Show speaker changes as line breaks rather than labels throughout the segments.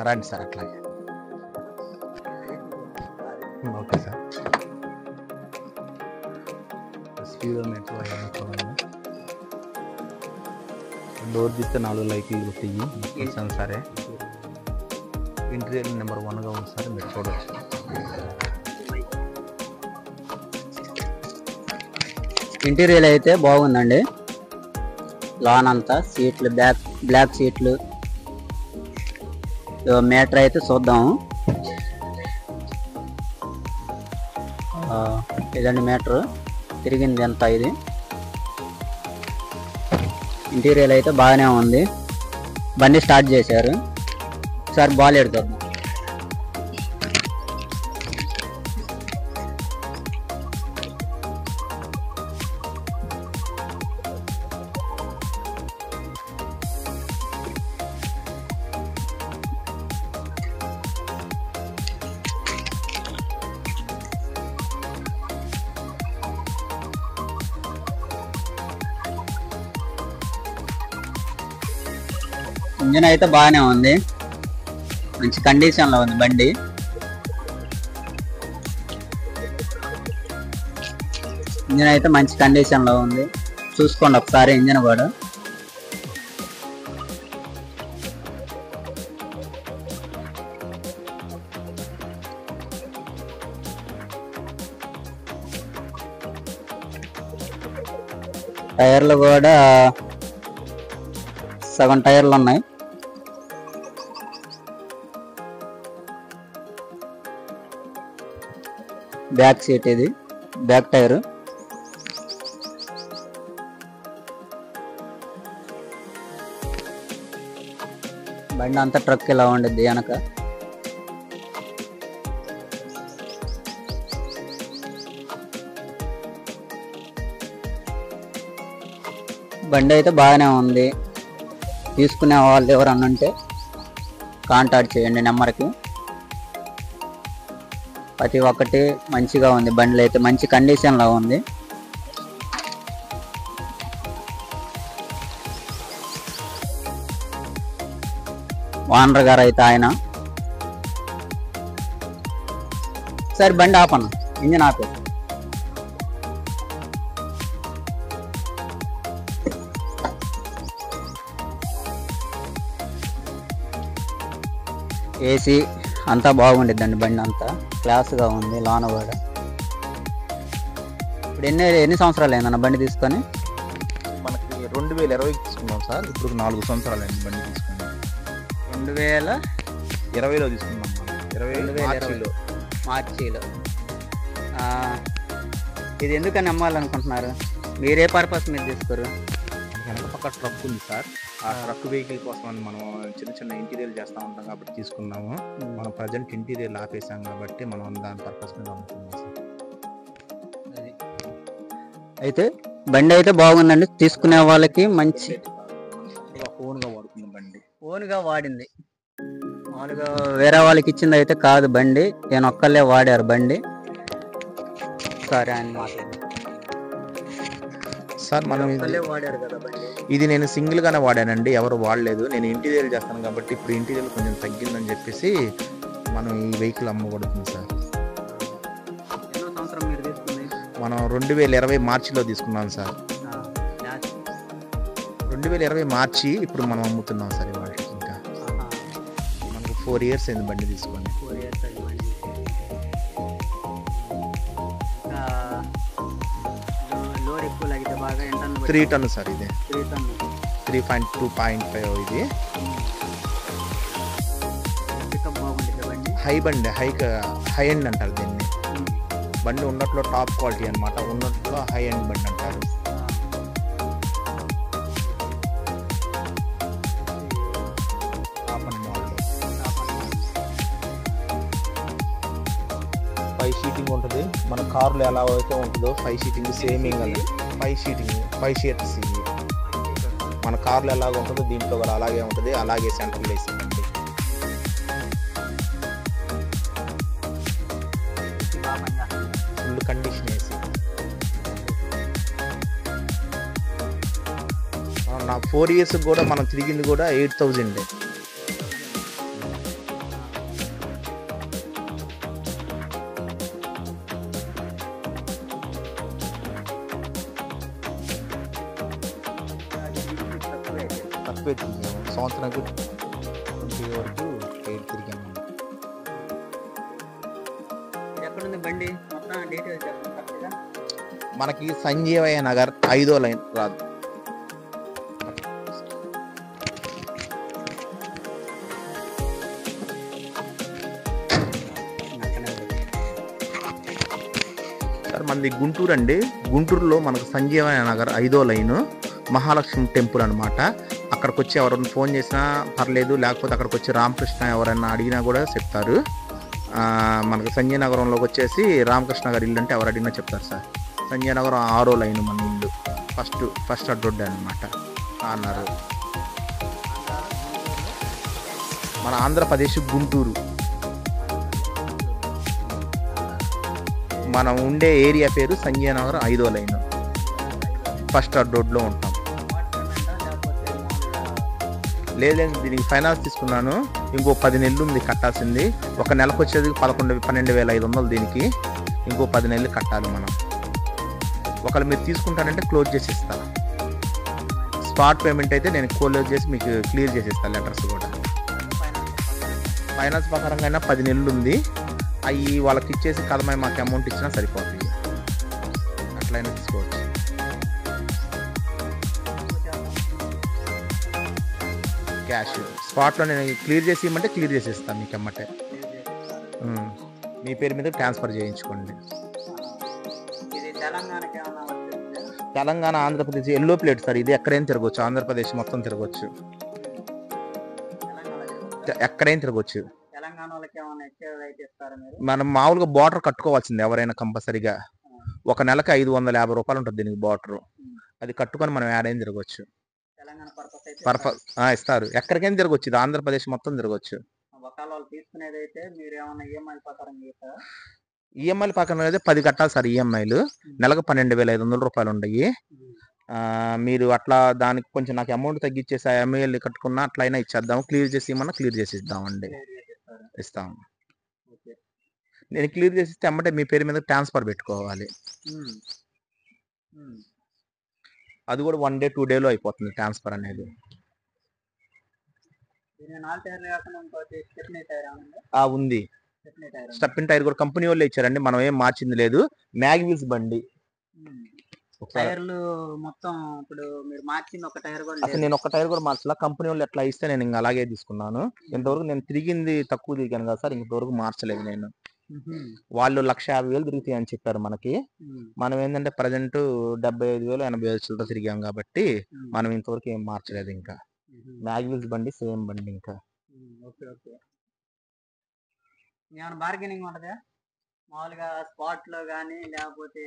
రండి సార్ అట్లాగే. Okay sir. Speedometer అవన్నీ చూడండి. డోర్ తీస్తే 4 లైట్లు కొట్టింది సెన్సారే. ఇంటీరియర్ నెంబర్ 1గా ఉంది సార్, మీరు చూడవచ్చు.
ఇంటీరియర్ అయితే బాగుందండి. లాన్ అంతా సీట్లు బ్లాక్ సీట్లు. మీటర్ అయితే చూద్దాము. ఇదండి మీటర్ తిరిగింది ఎంత. ఇది ఇంటీరియర్ అయితే బాగానే ఉంది. బండి స్టార్ట్ చేశారు. ఒకసారి బాల్ ఎడుతుంది. ఇంజన్ అయితే బాగానే ఉంది, మంచి కండిషన్ లో ఉంది బండి. ఇంజన్ అయితే మంచి కండిషన్ లో ఉంది. చూసుకోండి ఒకసారి ఇంజన్ కూడా. టైర్లు కూడా సగం టైర్లు ఉన్నాయి. బ్యాక్ సీట్, ఇది బ్యాక్ టైర్. బండి అంతా ట్రక్ ఇలా ఉండిద్ది వెనక. బండి అయితే బాగానే ఉంది. తీసుకునే వాళ్ళు ఎవరన్నా ఉంటే కాంటాక్ట్ చేయండి నెంబర్కి. ప్రతి ఒక్కటి మంచిగా ఉంది. బండిలో అయితే మంచి కండిషన్లో ఉంది. ఓనర్ గారు అయితే ఆయన. సరే బండి ఆపన్న, ఇంజన్ ఆపే. ఏసీ అంతా బాగుండిద్దండి. బండి అంతా క్లాస్గా ఉంది. లోన కూడా ఇప్పుడు ఎన్ని సంవత్సరాలు అయిందన్న బండి తీసుకొని?
మనకి 2020 తీసుకున్నాం సార్. ఇప్పుడు 4 సంవత్సరాలు అయింది బండి తీసుకున్నాం. 2020లో తీసుకున్నాం. 2020
మార్చిలో. ఇది ఎందుకని అమ్మాలనుకుంటున్నారు? మీరే పర్పస్ మీద తీసుకోరు?
వెనక పక్క ట్రక్ ఉంది సార్. ఆ ట్రక్ వెహికల్ కోసం మనం చిన్న ఇంటీరియర్ చేస్తూ ఉంటాం కాబట్టి తీసుకున్నాము. మనం ప్రజెంట్ ఇంటీరియర్ ఆపేసాం కాబట్టి మనం దాని పర్పస్ మీద అమ్ముతున్నాం సార్.
అయితే బండి అయితే బాగుందండి. తీసుకునే వాళ్ళకి మంచి
ఓన్గా వాడుకున్న బండి.
ఓన్గా వాడింది. మామూలుగా వేరే వాళ్ళకి ఇచ్చింది అయితే కాదు బండి. నేను ఒక్కళ్ళే వాడారు బండి. సరే అని మాట్లాడు
సార్. మనం
వాడారు కదా బండి.
ఇది నేను సింగిల్ గానే వాడానండి, ఎవరు వాడలేదు. నేను ఇంటీరియర్ చేస్తాను కాబట్టి ఇప్పుడు ఇంటీరియర్ కొంచెం తగ్గిందని చెప్పేసి మనం ఈ వెహికల్ అమ్మబడుతుంది సార్.
ఎన్నో సంవత్సరం మీరు తీసుకుంది?
మనం 2020 మార్చిలో తీసుకున్నాం సార్. 2020 మార్చి ఇప్పుడు మనం అమ్ముతున్నాం సార్. ఇవాళ ఇంకా మనకు 4 years అయింది బండి తీసుకొని.
4 years అయింది బండి.
3 ton సార్. ఇది
3 ton
3.2.5 ఇది. హై బండి, హై ఎండ్ అంటారు దీన్ని. బండి ఉన్నట్లో టాప్ క్వాలిటీ అనమాట. ఉన్నట్లో హై ఎండ్ బండి అంటారు. ఫైవ్ సీటింగ్ ఉంటుంది. మన కార్లో ఎలా అయితే ఉంటుందో 5 సీటింగ్ సేమింగ్ అది. 5 సీట్స్ మన కార్లో ఎలాగ ఉంటుందో దీంట్లో కూడా అలాగే ఉంటుంది. అలాగే సెంట్రల్ ఏసీ అండి. Full condition AC. నా 4 years కూడా మనం తిరిగింది కూడా 8,000. పేరు తిరిగాము, సంవత్సరానికి 20 వరకు పేరు తిరిగాము.
ఎక్కడుంది బండి మొత్తం డీటెయిల్స్ చెప్పండి.
మనకి సంజీవయ్య నగర్ 5వ లైన్ రాదు. సార్ మనది గుంటూరు అండి. గుంటూరులో మనకు సంజీవయ్య నగర్ 5వ లైను మహాలక్ష్మి టెంపుల్ అనమాట. అక్కడికి వచ్చి ఎవరైనా ఫోన్ చేసినా పర్లేదు, లేకపోతే అక్కడికి వచ్చి రామకృష్ణ ఎవరైనా అడిగినా కూడా చెప్తారు. మనకు సంజయ్ నగరంలోకి వచ్చేసి రామకృష్ణ గారి ఇల్లు అంటే ఎవరు అడిగినా చెప్తారు సార్. సంజయ్ నగరం 6వ లైన్ మన ఇల్లు, ఫస్ట్ రోడ్ అనమాట అన్నారు. మన ఆంధ్రప్రదేశ్ గుంటూరు. మనం ఉండే ఏరియా పేరు సంజయ్ నగర్ 5వ లైన్, ఫస్ట్ రోడ్లో ఉంటాం. లేదండి, దీనికి ఫైనాన్స్ తీసుకున్నాను. ఇంకో 10 నెలలు ఉంది కట్టాల్సింది. ఒక నెలకు వచ్చేది 12,500 దీనికి. ఇంకో 10 నెలలు కట్టాలి మనం. ఒకవేళ మీరు తీసుకుంటానంటే క్లోజ్ చేసి ఇస్తాను. స్పాట్ పేమెంట్ అయితే నేను క్లోజ్ చేసి మీకు క్లియర్ చేసి ఇస్తాను. లెటర్స్ కూడా ఫైనాన్స్ ప్రకారంగా అయినా 10 నెలలు ఉంది. అవి వాళ్ళకి ఇచ్చేసి కదమై మాకు అమౌంట్ ఇచ్చినా సరిపోతుంది. అట్లయినా తీసుకోవచ్చు. క్యాష్ స్పాట్లో నేను క్లియర్ చేసి ఇవ్వమంటే క్లియర్ చేసి ఇస్తాను మీకు అమ్మటే. మీ పేరు మీద ట్రాన్స్ఫర్ చేయించుకోండి. Telangana, Andhra Pradesh yellow plate sir. ఇది ఎక్కడైనా తిరగవచ్చు, ఆంధ్రప్రదేశ్ మొత్తం తిరగవచ్చు, ఎక్కడైనా తిరగవచ్చు. మనం మామూలుగా బార్డర్ కట్టుకోవాల్సింది ఎవరైనా కంపల్సరీగా. ఒక నెలకి 550 రూపాయలు ఉంటుంది దీనికి బార్డర్. అది కట్టుకొని మనం ఏడైనా తిరగవచ్చు. ఇస్తారు, ఎక్కడికైనా తిరగవచ్చు. ఇది ఆంధ్రప్రదేశ్ మొత్తం తిరగవచ్చు. ఈఎంఐలు పక్కన అయితే 10 కట్టాలి సార్. ఈఎంఐలు నెలకు 12,500 రూపాయలు ఉంటాయి. మీరు అట్లా దానికి కొంచెం నాకు అమౌంట్ తగ్గించేసి ఆ ఎంఐఎల్ కట్టుకున్నా అట్లయినా ఇచ్చేద్దాము. క్లియర్ చేసి ఇవ్వమన్నా క్లియర్ చేసి ఇద్దామండి, ఇస్తాము. నేను క్లియర్ చేసి ఇస్తే అమ్మంటే మీ పేరు మీద ట్రాన్స్ఫర్ పెట్టుకోవాలి. అది కూడా 1 డే 2 డేలో అయిపోతుంది ట్రాన్స్ఫర్ అనేది. ఉంది. స్టెప్పిన్ టైర్ కూడా కంపెనీ వాళ్ళు ఇచ్చారండి, మనం ఏం మార్చింది లేదు. మ్యాగ్విల్స్ బండి.
టైర్లు మొత్తం ఇప్పుడు మీరు మార్చింది ఒక టైర్ కూడా
అసలు నేను ఒక టైర్ కూడా మార్చలా. కంపెనీ వాళ్ళు ఎట్లా ఇస్తే నేను ఇంకా అలాగే తీసుకున్నాను. ఇంతవరకు నేను తిరిగింది తక్కువ తిరిగాను కదా సార్, ఇంతవరకు మార్చలేదు నేను. వాళ్ళు 1,50,000 తిరుగుతాయి అని చెప్పారు మనకి. మనం ఏంటంటే ప్రజెంట్ 75,000 80,000 తిరిగాం కాబట్టి మనం ఇంతవరకు ఏం మార్చలేదు. ఇంకా మ్యాగ్విల్స్ బండి సేమ్ బండి. ఇంకా
బార్గెనింగ్ ఉంటదా మామూలుగా స్పాట్ లో గానీ, లేకపోతే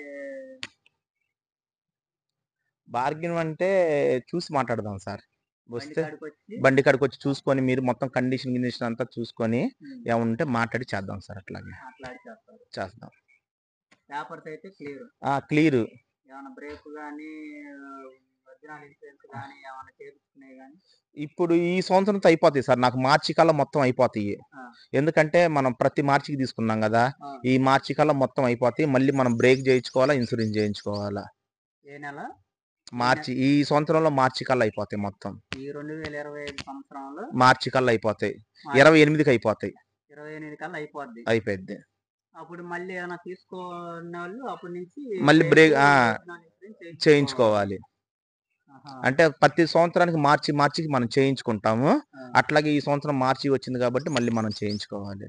బార్గెన్ అంటే చూసి మాట్లాడదాం సార్. వస్తే బండి కాడికి వచ్చి చూసుకొని మీరు మొత్తం కండిషన్ అంతా చూసుకొని ఏమంటే మాట్లాడి చేద్దాం సార్. అట్లాగే చేద్దాం.
పేపర్స్ అయితే
క్లియర్.
బ్రేక్ గానీ, ఏమైనా చేయించుకునే గానీ
ఇప్పుడు ఈ సంవత్సరంతో అయిపోతాయి సార్. నాకు మార్చి కల్లా మొత్తం అయిపోతాయి. ఎందుకంటే మనం ప్రతి మార్చికి తీసుకున్నాం కదా, ఈ మార్చి కల్లా మొత్తం అయిపోతాయి. మళ్ళీ మనం బ్రేక్ చేయించుకోవాలా, ఇన్సూరెన్స్ చేయించుకోవాలా.
ఏ నెల?
మార్చి. ఈ సంవత్సరంలో మార్చి కల్లా అయిపోతాయి మొత్తం.
ఈ 2025 సంవత్సరంలో
మార్చి కల్లా అయిపోతాయి. 28కి అయిపోతాయి.
28 కల్లా
అయిపోద్ది.
అప్పుడు మళ్ళీ ఏమైనా తీసుకున్న వాళ్ళు అప్పటి నుంచి
మళ్ళీ బ్రేక్ చేయించుకోవాలి. అంటే ప్రతి సంవత్సరానికి మార్చికి మనం చేయించుకుంటాము. అట్లాగే ఈ సంవత్సరం మార్చి వచ్చింది కాబట్టి మళ్ళీ మనం చేయించుకోవాలి.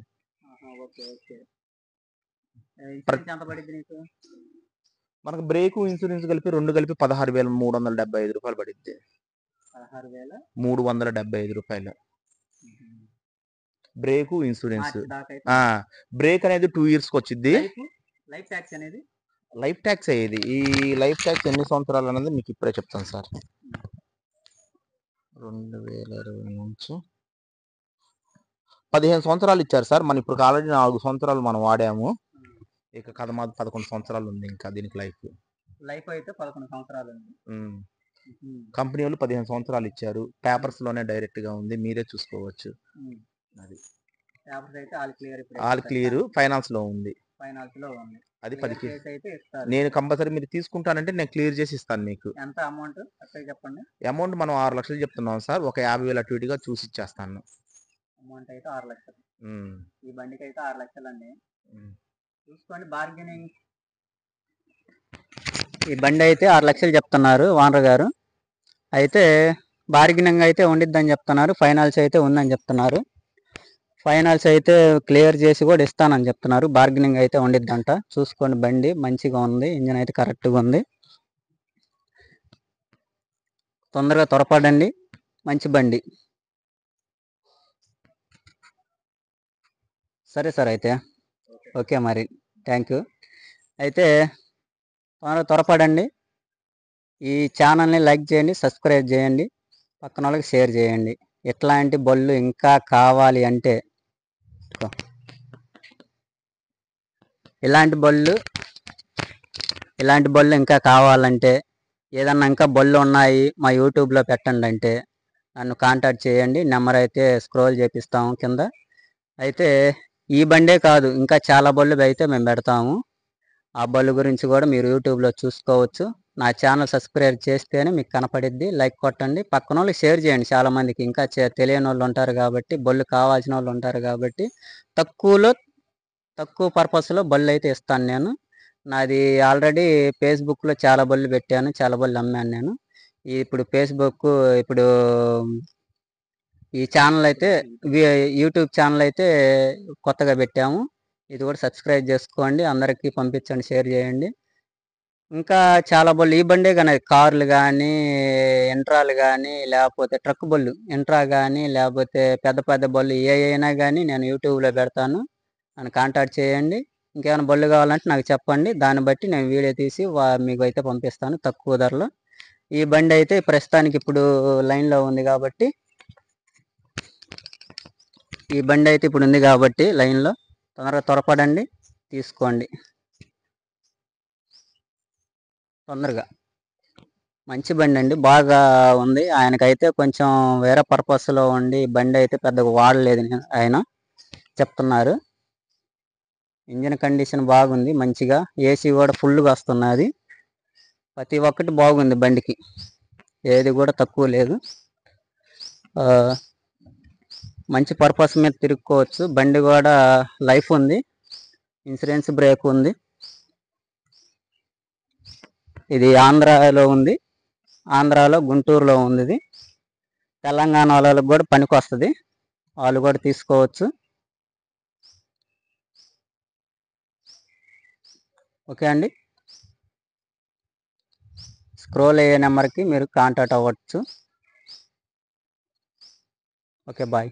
మనకు బ్రేకు ఇన్సూరెన్స్ కలిపి 2 కలిపి 16,375 రూపాయలు పడిద్ది. 16,375 రూపాయలు బ్రేకు ఇన్సూరెన్స్. బ్రేక్ అనేది 2 years వచ్చింది. లైఫ్ ట్యాక్స్ అయ్యేది. ఈ లైఫ్ ట్యాక్స్ ఎన్ని సంవత్సరాలు అనేది మీకు ఇప్పుడే చెప్తాను సార్. 2020 నుంచి 15 సంవత్సరాలు ఇచ్చారు సార్. మనం ఇప్పుడు ఆల్రెడీ 4 సంవత్సరాలు మనం వాడాము. ఇక కథ మాది 11 సంవత్సరాలు ఉంది ఇంకా దీనికి లైఫ్
అయితే 11 సంవత్సరాలు ఉంది.
కంపెనీ వాళ్ళు 15 సంవత్సరాలు ఇచ్చారు. పేపర్స్ లోనే డైరెక్ట్ గా ఉంది, మీరే చూసుకోవచ్చు. అది
పేపర్స్ అయితే ఆల్ క్లియర్
ఫైనాన్స్ లో ఉంది.
ఫైనాన్స్ లో ఉంది.
అది
క్లియర్
10
చేసి అయితే ఇస్తారు.
నేను కంపల్సరీ మీరు తీసుకుంటానంటే నేను క్లియర్ చేసి ఇస్తాను మీకు.
ఎంత అమౌంట్ కరెక్ట్గా చెప్పండి.
అమౌంట్ మనం 6 లక్షలు చెప్తున్నాం సార్. ఒక 50,000 అటు ఇటుగా చూసి ఇచ్చేస్తాను.
అమౌంట్ అయితే 6 లక్షలు.
ఉమ్,
ఈ బండికి అయితే 6 లక్షలు అండి.
ఉమ్.
చూసుకోండి బార్గెనింగ్. ఈ బండి అయితే 6 లక్షలు చెప్తున్నారు ఓనర్ గారు. అయితే బార్గెనింగ్ అయితే ఉండిద్దని చెప్తున్నారు. ఫైనాన్స్ అయితే ఉందని చెప్తున్నారు. ఫైనాన్స్ అయితే క్లియర్ చేసి కూడా ఇస్తానని చెప్తున్నారు. బార్గెనింగ్ అయితే ఉండిద్దంట. చూసుకోండి బండి మంచిగా ఉంది. ఇంజన్ అయితే కరెక్ట్గా ఉంది. తొందరగా త్వరపడండి. మంచి బండి. సరే సార్ అయితే ఓకే మరి థ్యాంక్ యూ. అయితే త్వరపడండి. ఈ ఛానల్ని లైక్ చేయండి, సబ్స్క్రైబ్ చేయండి, పక్కన వాళ్ళకి షేర్ చేయండి. ఇట్లాంటి బళ్ళు ఇంకా కావాలి అంటే ఇలాంటి బళ్ళు ఇంకా కావాలంటే ఏదన్నా ఇంకా బళ్ళు ఉన్నాయి మా యూట్యూబ్లో పెట్టండి అంటే నన్ను కాంటాక్ట్ చేయండి. నెంబర్ అయితే స్క్రోల్ చేపిస్తాము కింద. అయితే ఈ బండే కాదు ఇంకా చాలా బళ్ళు అయితే మేము పెడతాము. ఆ బళ్ళు గురించి కూడా మీరు యూట్యూబ్లో చూసుకోవచ్చు. నా ఛానల్ సబ్స్క్రైబ్ చేస్తేనే మీకు కనపడిద్ది. లైక్ కొట్టండి, పక్కన వాళ్ళకి షేర్ చేయండి. చాలామందికి ఇంకా తెలియని వాళ్ళు ఉంటారు కాబట్టి, బళ్ళు కావాల్సిన వాళ్ళు ఉంటారు కాబట్టి తక్కువ పర్పస్లో బళ్ళు అయితే ఇస్తాను నేను. నాది ఆల్రెడీ ఫేస్బుక్లో చాలా బళ్ళు పెట్టాను, చాలా బళ్ళు అమ్మాను నేను. ఇప్పుడు ఈ ఛానల్ అయితే యూట్యూబ్ ఛానల్ అయితే కొత్తగా పెట్టాము. ఇది కూడా సబ్స్క్రైబ్ చేసుకోండి, అందరికీ పంపించండి, షేర్ చేయండి. ఇంకా చాలా బళ్ళు ఈ బండే కానీ కార్లు కానీ ఎంట్రాలు కానీ లేకపోతే ట్రక్ బళ్ళు ఎంట్రా కానీ లేకపోతే పెద్ద పెద్ద బళ్ళు ఏ అయినా కానీ నేను యూట్యూబ్లో పెడతాను. నన్ను కాంటాక్ట్ చేయండి. ఇంకేమైనా బళ్ళు కావాలంటే నాకు చెప్పండి. దాన్ని బట్టి నేను వీడియో తీసి మీకు అయితే పంపిస్తాను తక్కువ ధరలో. ఈ బండి అయితే ప్రస్తుతానికి ఇప్పుడు లైన్లో ఉంది కాబట్టి లైన్లో త్వరపడండి, తీసుకోండి తొందరగా. మంచి బండి అండి, బాగా ఉంది. ఆయనకైతే కొంచెం వేరే పర్పస్లో ఉండి బండి అయితే పెద్దగా వాడలేదు ఆయన చెప్తున్నారు. ఇంజిన్ కండిషన్ బాగుంది మంచిగా. ఏసీ కూడా ఫుల్గా వస్తున్నది. ప్రతి ఒక్కటి బాగుంది బండికి, ఏది కూడా తక్కువ లేదు. మంచి పర్పస్ మీద తిరుక్కోవచ్చు. బండి కూడా లైఫ్ ఉంది, ఇన్సూరెన్స్ బ్రేక్ ఉంది. ఇది ఆంధ్రాలో ఉంది, ఆంధ్రాలో గుంటూరులో ఉంది. ఇది తెలంగాణ వాళ్ళకి కూడా పనికి వస్తుంది, వాళ్ళు కూడా తీసుకోవచ్చు. ఓకే అండి, స్క్రోల్ అయ్యే నెంబర్కి మీరు కాంటాక్ట్ అవ్వచ్చు. Okay bye.